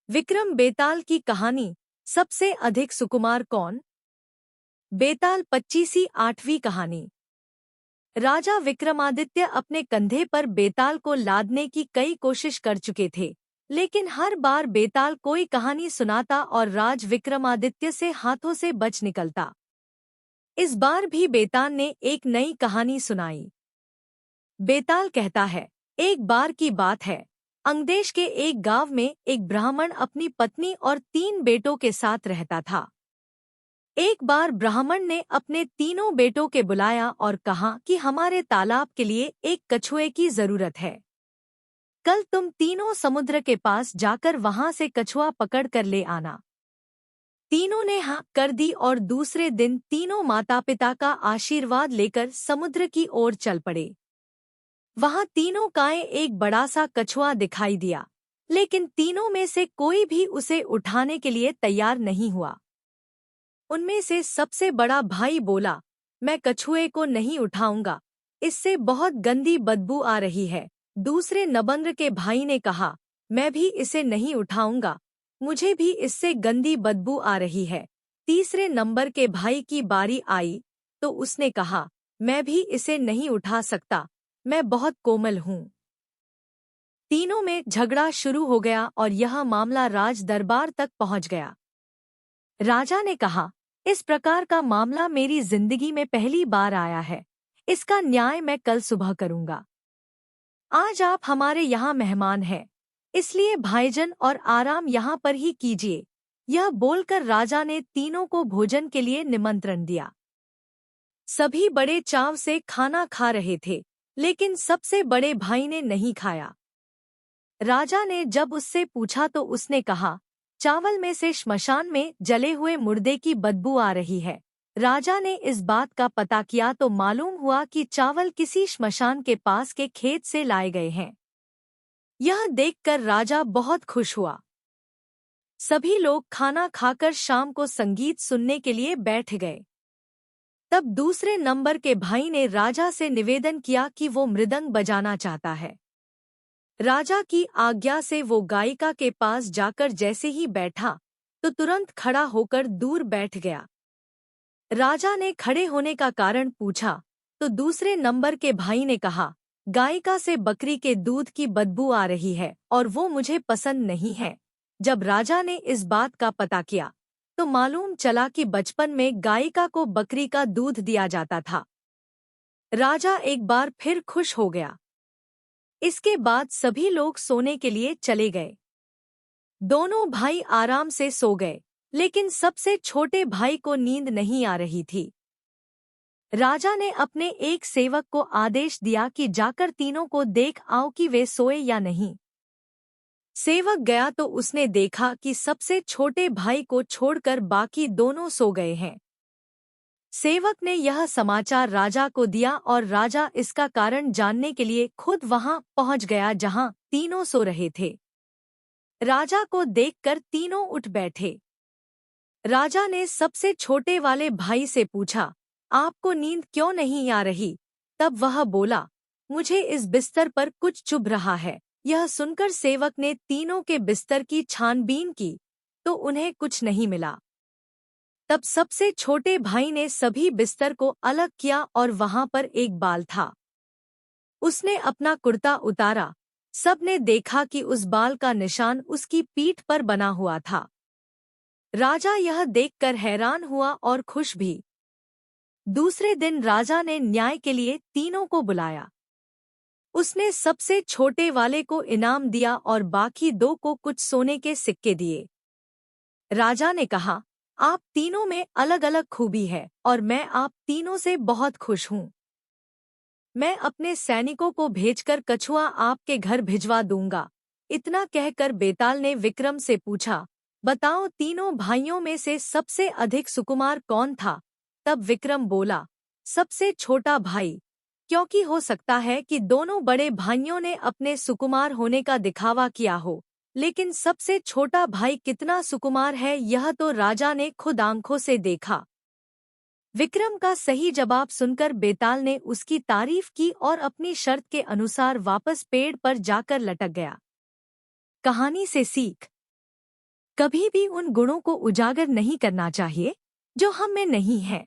विक्रम बेताल की कहानी। सबसे अधिक सुकुमार कौन? बेताल 25वीं 8वीं कहानी। राजा विक्रमादित्य अपने कंधे पर बेताल को लादने की कई कोशिश कर चुके थे, लेकिन हर बार बेताल कोई कहानी सुनाता और राज विक्रमादित्य से हाथों से बच निकलता। इस बार भी बेताल ने एक नई कहानी सुनाई। बेताल कहता है, एक बार की बात है। अंगदेश के एक गांव में एक ब्राह्मण अपनी पत्नी और 3 बेटों के साथ रहता था। एक बार ब्राह्मण ने अपने तीनों बेटों के बुलाया और कहा कि हमारे तालाब के लिए एक कछुए की जरूरत है। कल तुम तीनों समुद्र के पास जाकर वहां से कछुआ पकड़ कर ले आना। तीनों ने हाँ कर दी और दूसरे दिन तीनों माता पिता का आशीर्वाद लेकर समुद्र की ओर चल पड़े। वहां तीनों काएं एक बड़ा सा कछुआ दिखाई दिया, लेकिन तीनों में से कोई भी उसे उठाने के लिए तैयार नहीं हुआ। उनमें से सबसे बड़ा भाई बोला, मैं कछुए को नहीं उठाऊंगा, इससे बहुत गंदी बदबू आ रही है। दूसरे नबंद्र के भाई ने कहा, मैं भी इसे नहीं उठाऊंगा, मुझे भी इससे गंदी बदबू आ रही है। तीसरे नंबर के भाई की बारी आई तो उसने कहा, मैं भी इसे नहीं उठा सकता, मैं बहुत कोमल हूँ। तीनों में झगड़ा शुरू हो गया और यह मामला राज दरबार तक पहुंच गया। राजा ने कहा, इस प्रकार का मामला मेरी जिंदगी में पहली बार आया है, इसका न्याय मैं कल सुबह करूंगा। आज आप हमारे यहाँ मेहमान हैं, इसलिए भाईजन और आराम यहाँ पर ही कीजिए। यह बोलकर राजा ने तीनों को भोजन के लिए निमंत्रण दिया। सभी बड़े चाव से खाना खा रहे थे, लेकिन सबसे बड़े भाई ने नहीं खाया। राजा ने जब उससे पूछा तो उसने कहा, चावल में से श्मशान में जले हुए मुर्दे की बदबू आ रही है। राजा ने इस बात का पता किया तो मालूम हुआ कि चावल किसी श्मशान के पास के खेत से लाए गए हैं। यह देखकर राजा बहुत खुश हुआ। सभी लोग खाना खाकर शाम को संगीत सुनने के लिए बैठ गए। तब दूसरे नंबर के भाई ने राजा से निवेदन किया कि वो मृदंग बजाना चाहता है। राजा की आज्ञा से वो गायिका के पास जाकर जैसे ही बैठा तो तुरंत खड़ा होकर दूर बैठ गया। राजा ने खड़े होने का कारण पूछा तो दूसरे नंबर के भाई ने कहा, गायिका से बकरी के दूध की बदबू आ रही है और वो मुझे पसंद नहीं है। जब राजा ने इस बात का पता किया तो मालूम चला कि बचपन में गायिका को बकरी का दूध दिया जाता था। राजा एक बार फिर खुश हो गया। इसके बाद सभी लोग सोने के लिए चले गए। दोनों भाई आराम से सो गए, लेकिन सबसे छोटे भाई को नींद नहीं आ रही थी। राजा ने अपने एक सेवक को आदेश दिया कि जाकर तीनों को देख आओ कि वे सोए या नहीं। सेवक गया तो उसने देखा कि सबसे छोटे भाई को छोड़कर बाकी दोनों सो गए हैं। सेवक ने यह समाचार राजा को दिया और राजा इसका कारण जानने के लिए खुद वहां पहुंच गया जहां तीनों सो रहे थे। राजा को देखकर तीनों उठ बैठे। राजा ने सबसे छोटे वाले भाई से पूछा, आपको नींद क्यों नहीं आ रही? तब वह बोला, मुझे इस बिस्तर पर कुछ चुभ रहा है। यह सुनकर सेवक ने तीनों के बिस्तर की छानबीन की तो उन्हें कुछ नहीं मिला। तब सबसे छोटे भाई ने सभी बिस्तर को अलग किया और वहां पर एक बाल था। उसने अपना कुर्ता उतारा। सबने देखा कि उस बाल का निशान उसकी पीठ पर बना हुआ था। राजा यह देखकर हैरान हुआ और खुश भी। दूसरे दिन राजा ने न्याय के लिए तीनों को बुलाया। उसने सबसे छोटे वाले को इनाम दिया और बाकी दो को कुछ सोने के सिक्के दिए। राजा ने कहा, आप तीनों में अलग अलग खूबी है और मैं आप तीनों से बहुत खुश हूँ। मैं अपने सैनिकों को भेजकर कछुआ आपके घर भिजवा दूंगा। इतना कहकर बेताल ने विक्रम से पूछा, बताओ तीनों भाइयों में से सबसे अधिक सुकुमार कौन था? तब विक्रम बोला, सबसे छोटा भाई, क्योंकि हो सकता है कि दोनों बड़े भाइयों ने अपने सुकुमार होने का दिखावा किया हो, लेकिन सबसे छोटा भाई कितना सुकुमार है यह तो राजा ने खुद आंखों से देखा। विक्रम का सही जवाब सुनकर बेताल ने उसकी तारीफ की और अपनी शर्त के अनुसार वापस पेड़ पर जाकर लटक गया। कहानी से सीख। कभी भी उन गुणों को उजागर नहीं करना चाहिए जो हम में नहीं है।